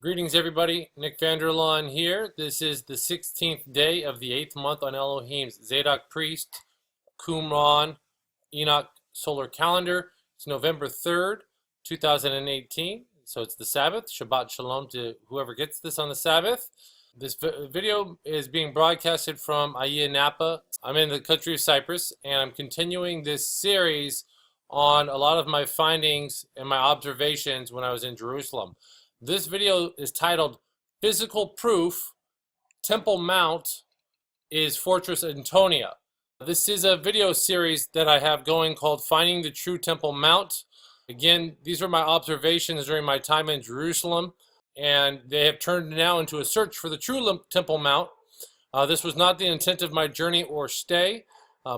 Greetings everybody, Nick Vanderlaan here. This is the 16th day of the 8th month on Elohim's Zadok Priest, Qumran, Enoch solar calendar. It's November 3rd, 2018, so it's the Sabbath. Shabbat Shalom to whoever gets this on the Sabbath. This video is being broadcasted from Ayia Napa. I'm in the country of Cyprus, and I'm continuing this series on a lot of my findings and my observations when I was in Jerusalem. This video is titled Physical Proof Temple Mount is Fortress Antonia. This is a video series that I have going called Finding the True Temple Mount. Again, these are my observations during my time in Jerusalem, and they have turned now into a search for the true Temple Mount. This was not the intent of my journey or stay.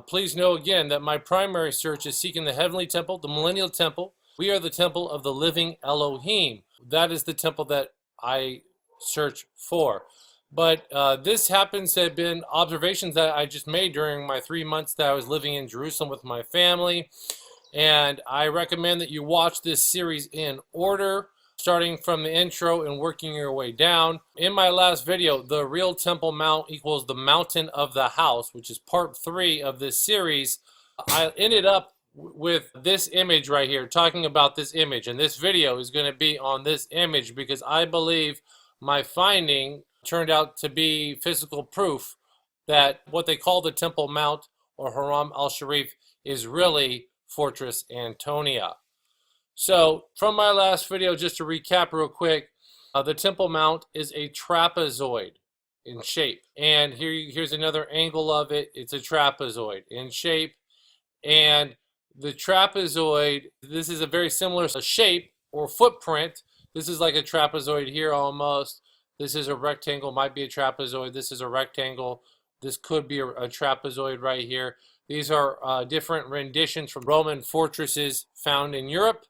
Please know again that my primary search is seeking the heavenly temple, the millennial temple. We are the temple of the living Elohim. That is the temple that I search for. But this happens to have been observations that I just made during my 3 months that I was living in Jerusalem with my family. And I recommend that you watch this series in order, starting from the intro and working your way down. In my last video, the real Temple Mount equals the mountain of the house, which is part 3 of this series. I ended up with this image right here, talking about this image, and this video is going to be on this image because I believe my finding turned out to be physical proof that what they call the Temple Mount or Haram al-Sharif is really Fortress Antonia. So from my last video, just to recap real quick, the Temple Mount is a trapezoid in shape, and here's another angle of it. It's a trapezoid in shape, and the trapezoid, this is a very similar shape or footprint. This is like a trapezoid here almost. This is a rectangle, might be a trapezoid. This is a rectangle. This could be a trapezoid right here. These are different renditions from Roman fortresses found in Europe.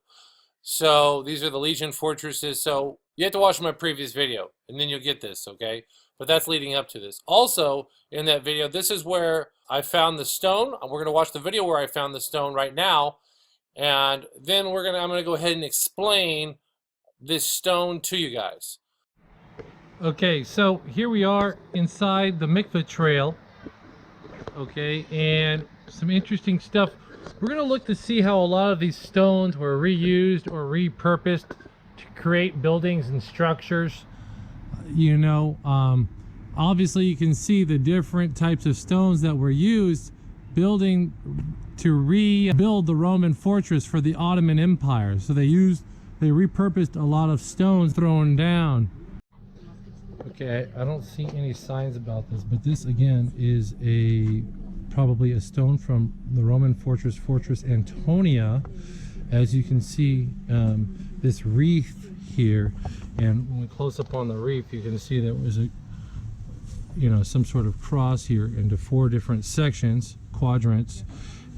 So these are the Legion fortresses. So you have to watch my previous video and then you'll get this, okay? But that's leading up to this. Also, in that video, this is where I found the stone. We're going to watch the video where I found the stone right now. And then I'm going to go ahead and explain this stone to you guys. Okay, so here we are inside the Mikvah Trail. Okay, and some interesting stuff. We're going to look to see how a lot of these stones were reused or repurposed to create buildings and structures. You know, obviously you can see the different types of stones that were used building to rebuild the Roman fortress for the Ottoman Empire. So they repurposed a lot of stones thrown down. Okay, I don't see any signs about this, but this again is probably a stone from the Roman fortress, Fortress Antonia. As you can see, this wreath here, and when we close up on the reef, you can see there was some sort of cross here into 4 different sections, quadrants,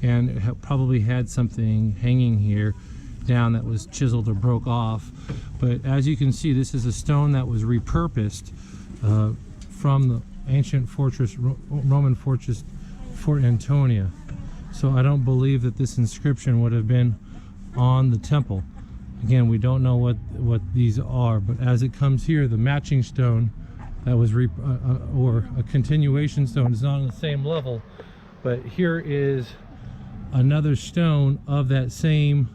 and it probably had something hanging here down that was chiseled or broke off. But as you can see, this is a stone that was repurposed from the ancient fortress, Roman fortress, Fort Antonia. So I don't believe that this inscription would have been on the temple. Again, we don't know what these are, but as it comes here, the matching stone that was or a continuation stone is not on the same level, but here is another stone of that same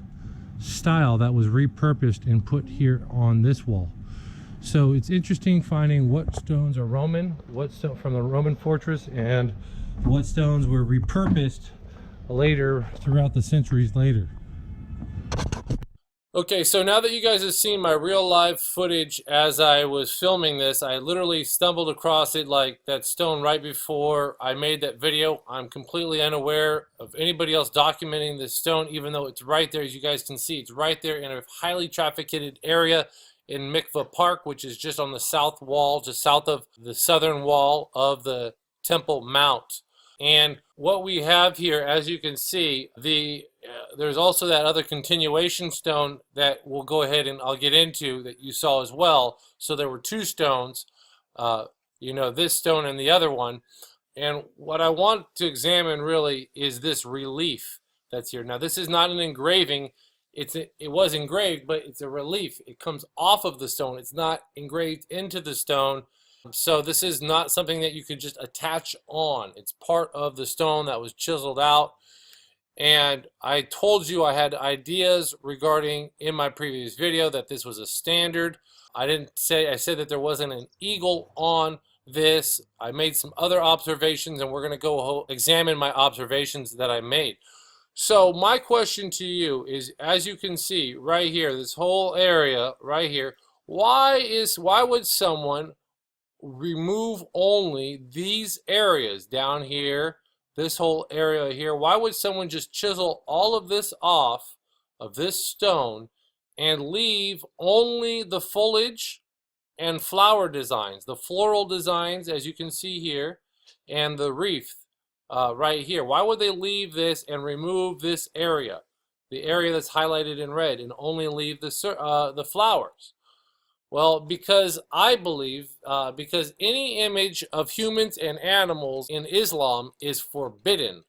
style that was repurposed and put here on this wall. So it's interesting finding what stones are Roman, what stone from the Roman fortress, and what stones were repurposed later throughout the centuries later. Okay, so now that you guys have seen my real live footage as I was filming this, I literally stumbled across it like that stone right before I made that video. I'm completely unaware of anybody else documenting this stone, even though it's right there. As you guys can see, it's right there in a highly trafficked area in Mikvah Park, which is just on the south wall, just south of the southern wall of the Temple Mount. And what we have here, as you can see, there's also that other continuation stone that we'll go ahead and I'll get into that you saw as well. So there were 2 stones, this stone and the other one. And what I want to examine really is this relief that's here. Now, this is not an engraving. it was engraved, but it's a relief. It comes off of the stone. It's not engraved into the stone. So this is not something that you could just attach on. It's part of the stone that was chiseled out. And I told you I had ideas regarding in my previous video that this was a standard. I said that there wasn't an eagle on this. I made some other observations, and we're going to go examine my observations that I made. So my question to you is, as you can see right here, this whole area right here, why would someone remove only these areas down here, this whole area here? Why would someone just chisel all of this off of this stone and leave only the foliage and flower designs, the floral designs, as you can see here, and the wreath right here? Why would they leave this and remove this area, the area that's highlighted in red, and only leave the flowers? Well, because I believe, because any image of humans and animals in Islam is forbidden.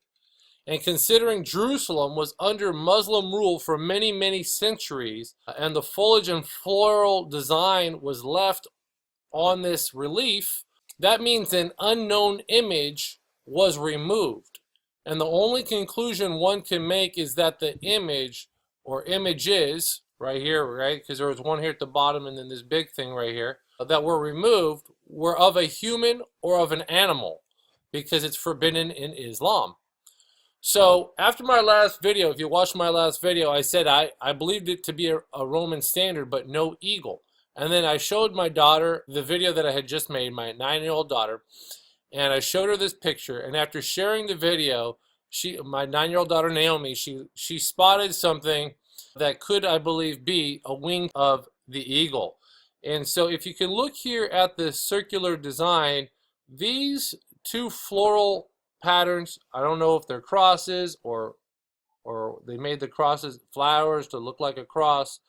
And considering Jerusalem was under Muslim rule for many, many centuries, and the foliage and floral design was left on this relief, that means an unknown image was removed. And the only conclusion one can make is that the image or images right here, right, because there was one here at the bottom and then this big thing right here, that were removed were of a human or of an animal, because it's forbidden in Islam. So after my last video, if you watched my last video, I said I believed it to be a Roman standard, but no eagle. And then I showed my daughter the video that I had just made, my 9-year-old daughter, and I showed her this picture. And after sharing the video, my 9-year-old daughter Naomi, she spotted something that could, I believe, be a wing of the eagle. And so if you can look here at the circular design, these two floral patterns, I don't know if they're crosses or they made the crosses flowers to look like a cross.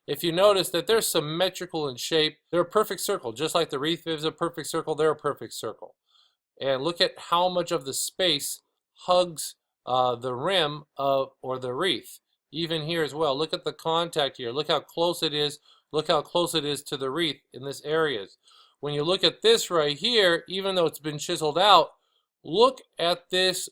If you notice that they're symmetrical in shape, they're a perfect circle. Just like the wreath is a perfect circle, they're a perfect circle. And look at how much of the space hugs the rim or the wreath. Even here as well, look at the contact here. Look how close it is. Look how close it is to the wreath in this area. When you look at this right here, even though it's been chiseled out, look at this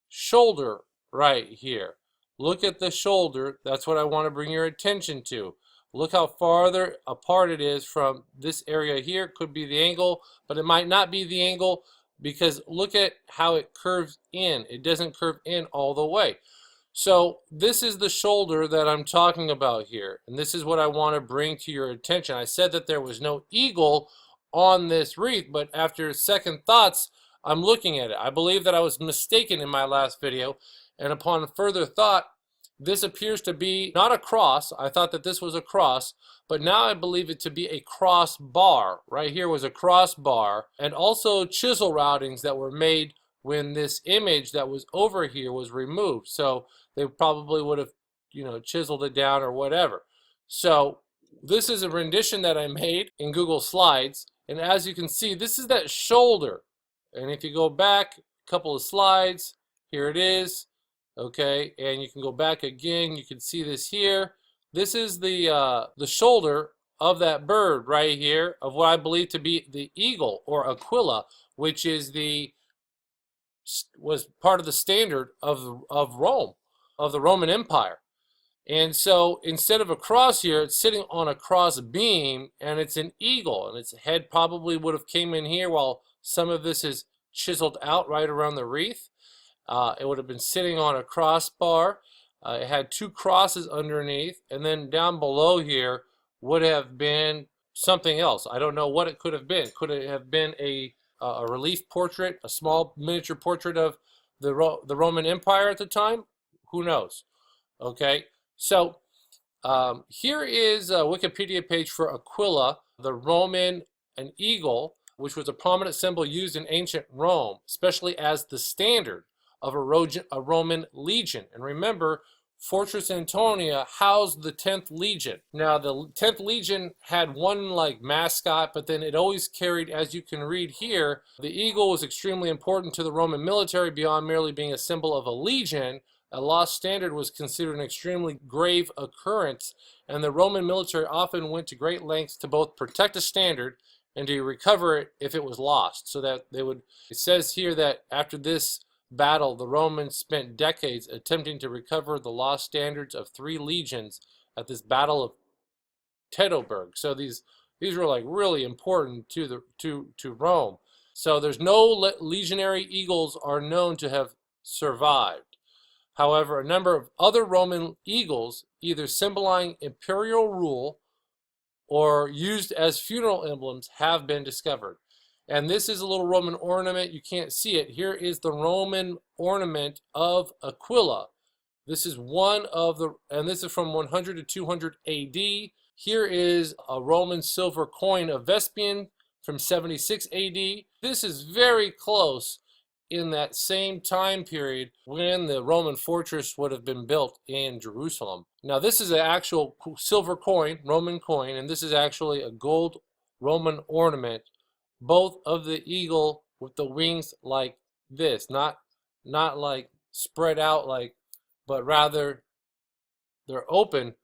shoulder right here. Look at the shoulder. That's what I want to bring your attention to. Look how farther apart it is from this area here. It could be the angle, but it might not be the angle, because look at how it curves in. It doesn't curve in all the way. So this is the shoulder that I'm talking about here, and this is what I want to bring to your attention. I said that there was no eagle on this wreath, but after second thoughts, I'm looking at it. I believe that I was mistaken in my last video, and upon further thought, this appears to be not a cross. I thought that this was a cross, but now I believe it to be a cross bar. Right here was a cross bar, and also chisel routings that were made when this image that was over here was removed. So they probably would have, chiseled it down or whatever. So this is a rendition that I made in Google Slides, and as you can see, this is that shoulder. And if you go back a couple of slides, here it is. Okay, and you can go back again. You can see this here. This is the shoulder of that bird right here, of what I believe to be the eagle or Aquila, which was part of the standard of Rome, of the Roman Empire. And so instead of a cross here, it's sitting on a cross beam, and it's an eagle, and its head probably would have came in here, while some of this is chiseled out right around the wreath. It would have been sitting on a crossbar. It had two crosses underneath, and then down below here would have been something else. I don't know what it could have been. Could it have been a relief portrait, a small miniature portrait of the Roman Empire at the time? Who knows? Okay, so here is a Wikipedia page for Aquila, the Roman, an eagle, which was a prominent symbol used in ancient Rome, especially as the standard of a Roman legion. And remember, Fortress Antonia housed the 10th Legion. Now, the 10th Legion had one like mascot, but then it always carried, as you can read here, the eagle was extremely important to the Roman military beyond merely being a symbol of a legion. A lost standard was considered an extremely grave occurrence, and the Roman military often went to great lengths to both protect a standard and to recover it if it was lost. So that they would, it says here that after this battle, the Romans spent decades attempting to recover the lost standards of 3 legions at this Battle of Teutoburg. So these were like really important to Rome. So there's no legionary eagles are known to have survived. However, a number of other Roman eagles, either symbolizing imperial rule or used as funeral emblems, have been discovered. And this is a little Roman ornament. You can't see it. Here is the Roman ornament of Aquila. This is one of the, and this is from 100 to 200 AD. Here is a Roman silver coin of Vespasian from 76 AD. This is very close in that same time period when the Roman fortress would have been built in Jerusalem. Now this is an actual silver coin, Roman coin, and this is actually a gold Roman ornament, both of the eagle with the wings like this, not like spread out like, but rather they're open.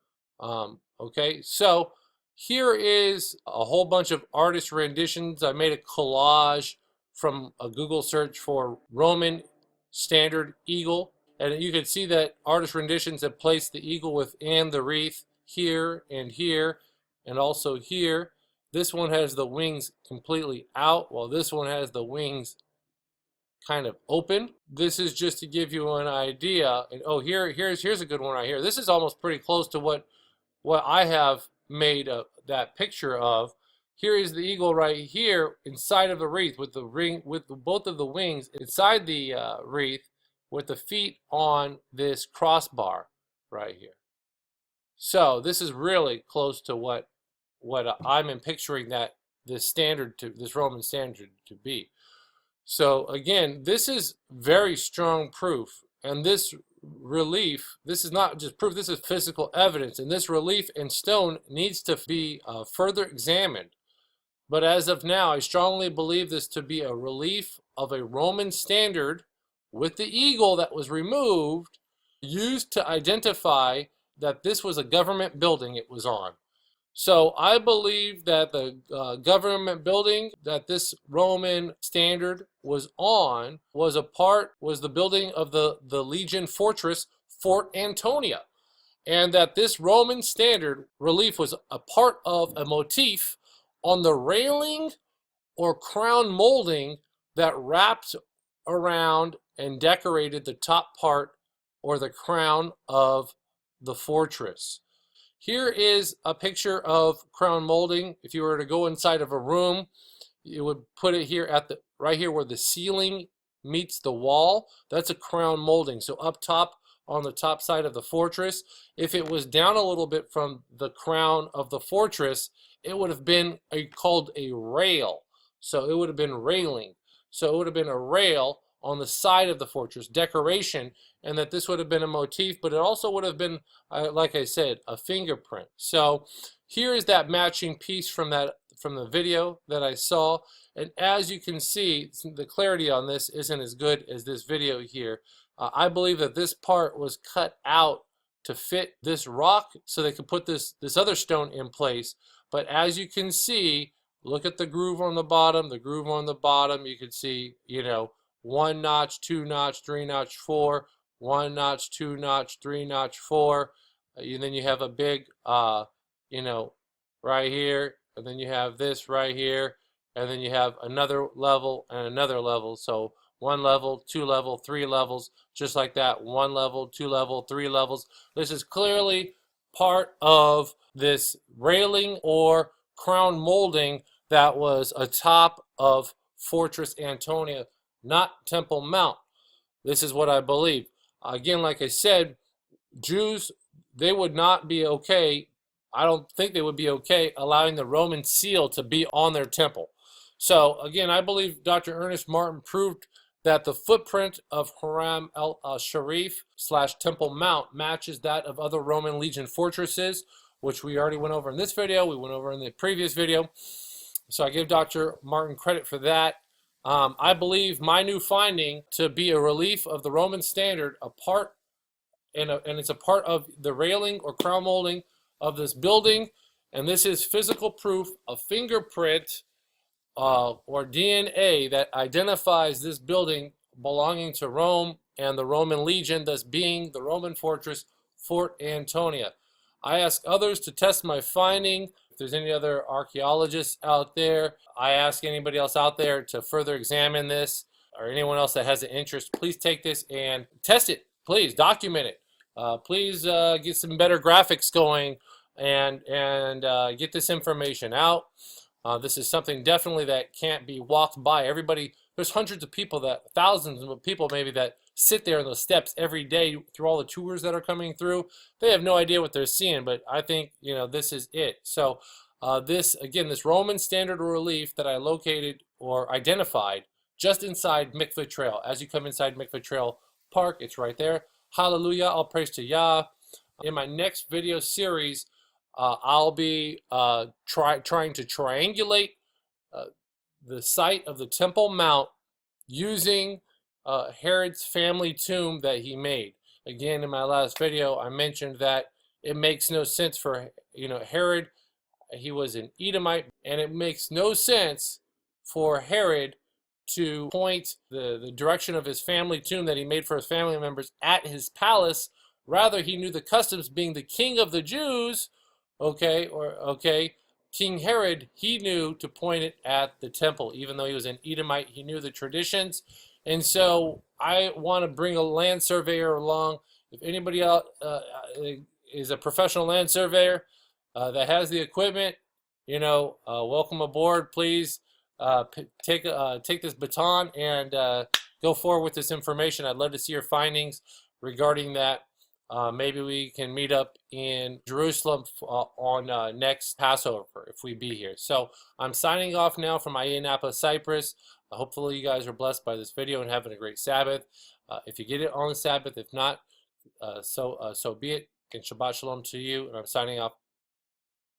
Okay, so here is a whole bunch of artist renditions. I made a collage from a Google search for Roman standard eagle, and you can see that artist renditions have placed the eagle within the wreath here and also here. This one has the wings completely out, while this one has the wings kind of open. This is just to give you an idea. And oh, here's a good one right here. This is almost pretty close to what I have made that picture of. Here is the eagle right here inside of the wreath with the ring, with both of the wings inside the wreath, with the feet on this crossbar right here. So this is really close to what I'm picturing that this Roman standard to be. So again, this is very strong proof, and this relief, this is not just proof, this is physical evidence, and this relief in stone needs to be further examined. But as of now, I strongly believe this to be a relief of a Roman standard with the eagle that was removed, used to identify that this was a government building it was on. So I believe that the government building that this Roman standard was on was the building of the legion fortress Fort Antonia, and that this Roman standard relief was a part of a motif on the railing or crown molding that wrapped around and decorated the top part or the crown of the fortress. Here is a picture of crown molding. If you were to go inside of a room, you would put it here at the right here where the ceiling meets the wall. That's a crown molding. So up top on the top side of the fortress, if it was down a little bit from the crown of the fortress, it would have been called a rail. So it would have been railing. So it would have been a rail on the side of the fortress, decoration, and that this would have been a motif, but it also would have been, like I said, a fingerprint. So here is that matching piece from the video that I saw, and as you can see, the clarity on this isn't as good as this video here. I believe that this part was cut out to fit this rock so they could put this other stone in place. But as you can see, look at the groove on the bottom, you can see, you know, 1 notch, 2 notch, 3 notch, 4, 1 notch, 2 notch, 3 notch, 4, and then you have a big, you know, right here, and then you have this right here, and then you have another level and another level. So 1 level, 2 level, 3 levels, just like that. 1 level, 2 level, 3 levels. This is clearly part of this railing or crown molding that was atop of Fortress Antonia, not Temple Mount. This is what I believe. Again, like I said, Jews, they would not be okay. I don't think they would be okay allowing the Roman seal to be on their temple. So again, I believe Dr. Ernest Martin proved that the footprint of Haram al-Sharif / Temple Mount matches that of other Roman legion fortresses, which we already went over in this video. We went over in the previous video. So I give Dr. Martin credit for that. I believe my new finding to be a relief of the Roman standard, a part and it's a part of the railing or crown molding of this building. And this is physical proof, a fingerprint or DNA that identifies this building belonging to Rome and the Roman legion, thus being the Roman fortress Fort Antonia. I ask others to test my finding. If there's any other archaeologists out there, I ask anybody else out there to further examine this, or anyone else that has an interest, please take this and test it. Please document it. Please get some better graphics going and get this information out. This is something definitely that can't be walked by. Everybody, there's hundreds of people, thousands of people maybe, that sit there on those steps every day through all the tours that are coming through. They have no idea what they're seeing, but I think, this is it. So this Roman standard relief that I located or identified just inside Mikvah Trail. As you come inside Mikvah Trail Park, it's right there. Hallelujah, all praise to Yah. In my next video series, I'll be trying to triangulate the site of the Temple Mount using Herod's family tomb that he made. Again, in my last video, I mentioned that it makes no sense for Herod. He was an Edomite, and it makes no sense for Herod to point the direction of his family tomb that he made for his family members at his palace. Rather, he knew the customs, being the king of the Jews. King Herod, he knew to point it at the temple. Even though he was an Edomite, he knew the traditions. And so I want to bring a land surveyor along. If anybody else is a professional land surveyor that has the equipment, welcome aboard. Please take this baton and go forward with this information. I'd love to see your findings regarding that. Maybe we can meet up in Jerusalem on next Passover if we be here. So I'm signing off now from Indianapolis, Cyprus. Hopefully you guys are blessed by this video and having a great Sabbath. If you get it on the Sabbath, if not, so be it. And Shabbat Shalom to you. And I'm signing off.